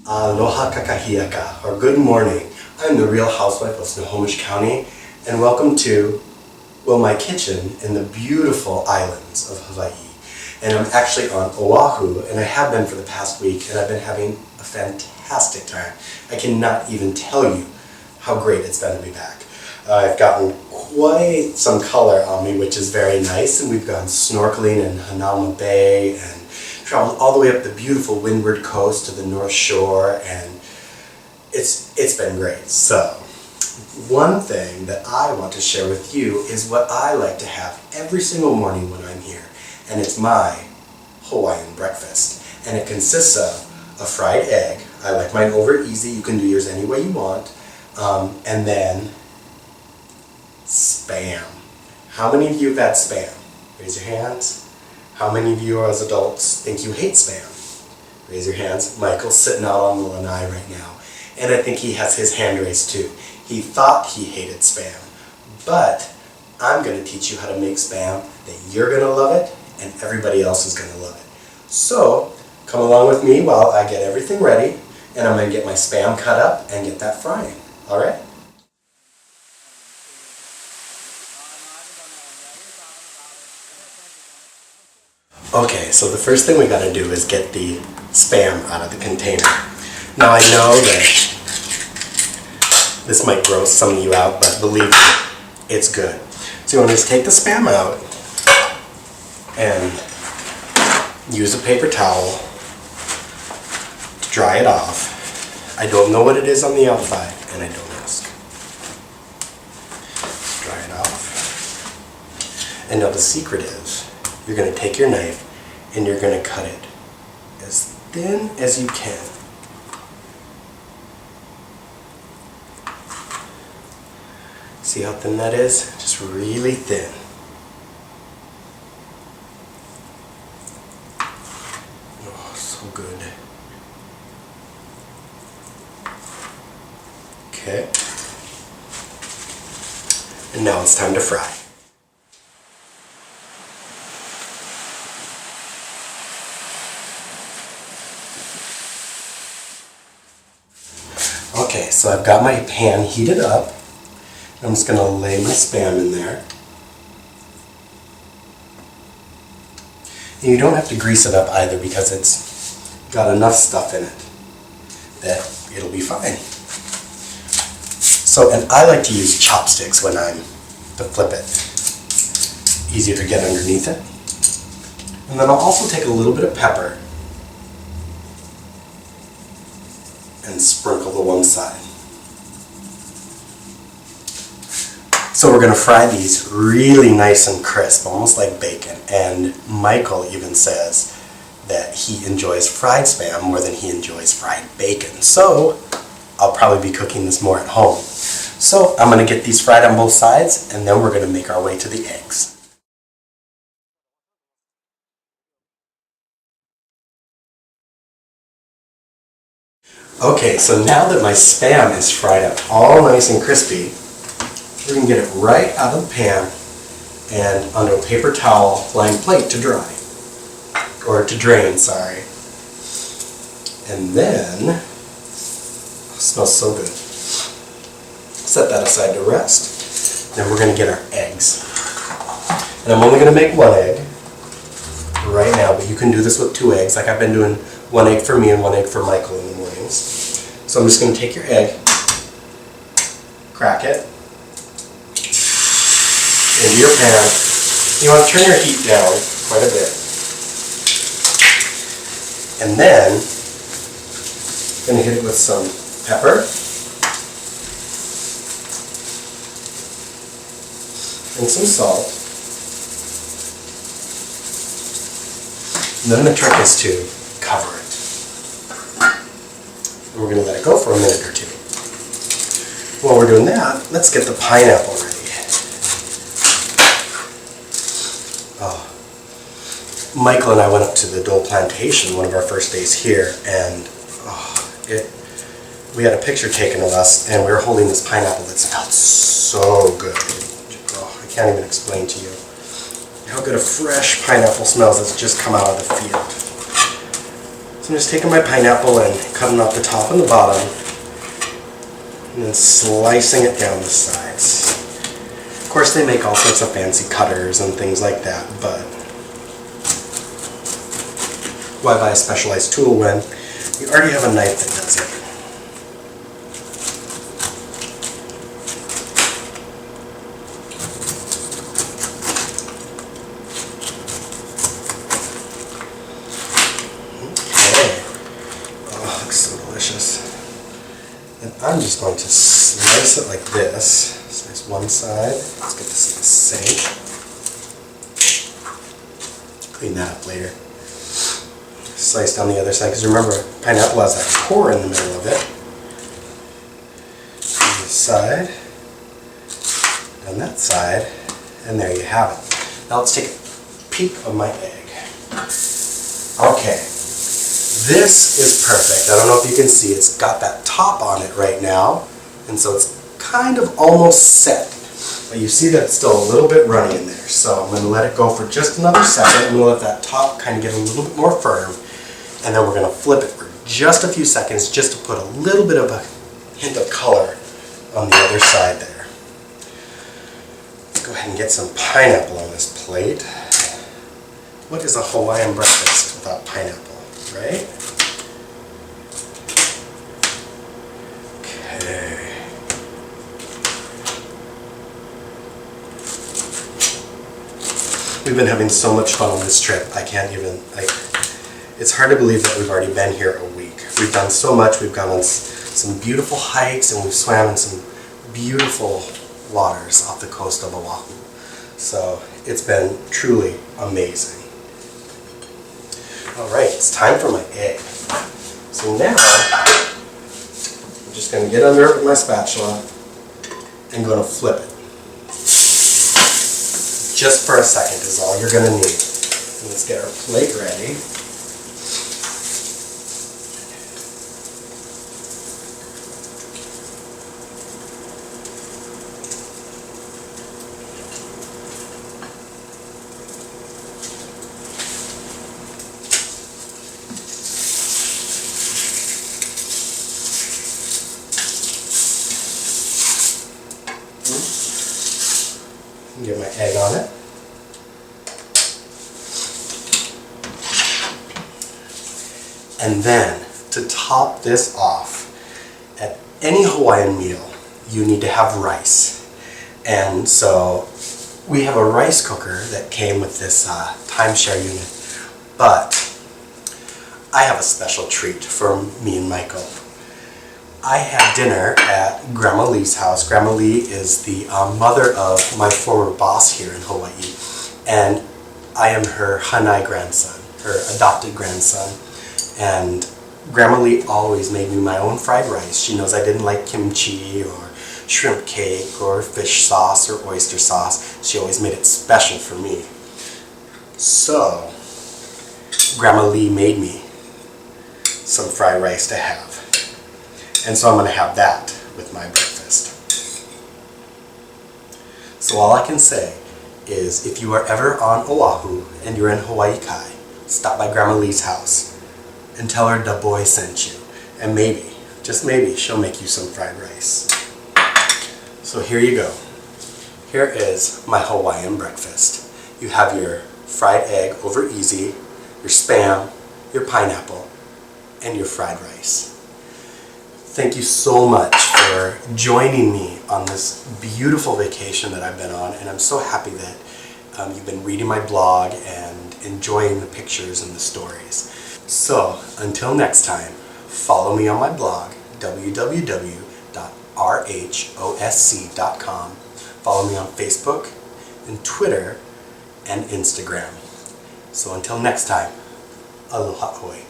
Aloha kakahiaka, or good morning. I'm the real housewife of Snohomish County, and welcome to, well, my kitchen in the beautiful islands of Hawaii. And I'm actually on Oahu, and I have been for the past week, and I've been having a fantastic time. I cannot even tell you how great it's been to be back. I've gotten quite some color on me, which is very nice, and we've gone snorkeling in Hanauma Bay and traveled all the way up the beautiful windward coast to the North Shore, and it's been great. So, one thing that I want to share with you is what I like to have every single morning when I'm here, and it's my Hawaiian breakfast. And it consists of a fried egg. I like mine over easy. You can do yours any way you want. And then Spam. How many of you have had Spam? Raise your hands. How many of you as adults think you hate Spam? Raise your hands. Michael's sitting out on the lanai right now. And I think he has his hand raised too. He thought he hated Spam. But I'm going to teach you how to make Spam that you're going to love it and everybody else is going to love it. So, come along with me while I get everything ready, and I'm going to get my Spam cut up and get that frying. Alright? Okay, so the first thing we got to do is get the Spam out of the container. Now I know that this might gross some of you out, but believe me, it's good. So you want to just take the Spam out and use a paper towel to dry it off. I don't know what it is on the outside, and I don't ask. Dry it off. And now the secret is, you're going to take your knife and you're going to cut it as thin as you can. See how thin that is? Just really thin. Oh, so good. Okay. And now it's time to fry. Okay, so I've got my pan heated up. I'm just going to lay my Spam in there. And you don't have to grease it up either because it's got enough stuff in it that it'll be fine. So, and I like to use chopsticks when I'm to flip it. Easier to get underneath it. And then I'll also take a little bit of pepper and sprinkle the one side. So we're going to fry these really nice and crisp, almost like bacon. And Michael even says that he enjoys fried Spam more than he enjoys fried bacon. So I'll probably be cooking this more at home. So I'm going to get these fried on both sides, and then we're going to make our way to the eggs. Okay, so now that my Spam is fried up all nice and crispy, we're going to get it right out of the pan and onto a paper towel lined plate to dry. Or to drain, sorry. And then, oh, it smells so good. Set that aside to rest. Then we're going to get our eggs. And I'm only going to make one egg right now, but you can do this with 2 eggs. Like I've been doing 1 egg for me and 1 egg for Michael in the mornings. So I'm just going to take your egg, crack it into your pan. You want to turn your heat down quite a bit. And then, I'm going to hit it with some pepper and some salt. And then the trick is to cover it. And we're going to let it go for a minute or 2. While we're doing that, let's get the pineapple ready. Oh. Michael and I went up to the Dole Plantation one of our first days here, and we had a picture taken of us, and we were holding this pineapple that smelled so good. Oh, I can't even explain to you how good a fresh pineapple smells that's just come out of the field. So I'm just taking my pineapple and cutting off the top and the bottom, and then slicing it down the sides. Of course, they make all sorts of fancy cutters and things like that, but why buy a specialized tool when you already have a knife that does it? And I'm just going to slice it like this. Slice one side. Let's get this in the sink. Clean that up later. Slice down the other side, because remember, pineapple has that core in the middle of it. On this side, and that side, and there you have it. Now let's take a peek of my egg. Okay. This is perfect. I don't know if you can see, it's got that top on it right now, and so it's kind of almost set. But you see that it's still a little bit runny in there, so I'm going to let it go for just another second. I'm going to let that top kind of get a little bit more firm, and then we're going to flip it for just a few seconds just to put a little bit of a hint of color on the other side there. Let's go ahead and get some pineapple on this plate. What is a Hawaiian breakfast without pineapple? Right? Okay. We've been having so much fun on this trip. I can't even, it's hard to believe that we've already been here a week. We've done so much. We've gone on some beautiful hikes, and we've swam in some beautiful waters off the coast of Oahu. So it's been truly amazing. Alright, it's time for my egg. So now, I'm just going to get under it with my spatula and going to flip it. Just for a second is all you're going to need. And let's get our plate ready. Get my egg on it. And then, to top this off, at any Hawaiian meal, you need to have rice. And so, we have a rice cooker that came with this timeshare unit. But, I have a special treat for me and Michael. I had dinner at Grandma Lee's house. Grandma Lee is the mother of my former boss here in Hawaii, and I am her Hanai grandson, her adopted grandson. And Grandma Lee always made me my own fried rice. She knows I didn't like kimchi or shrimp cake or fish sauce or oyster sauce. She always made it special for me. So, Grandma Lee made me some fried rice to have. And so I'm going to have that with my breakfast. So all I can say is, if you are ever on Oahu and you're in Hawaii Kai, stop by Grandma Lee's house and tell her Da Boy sent you. And maybe, just maybe, she'll make you some fried rice. So here you go. Here is my Hawaiian breakfast. You have your fried egg over easy, your Spam, your pineapple, and your fried rice. Thank you so much for joining me on this beautiful vacation that I've been on, and I'm so happy that you've been reading my blog and enjoying the pictures and the stories. So, until next time, follow me on my blog, www.rhosc.com. Follow me on Facebook and Twitter and Instagram. So until next time, aloha oi.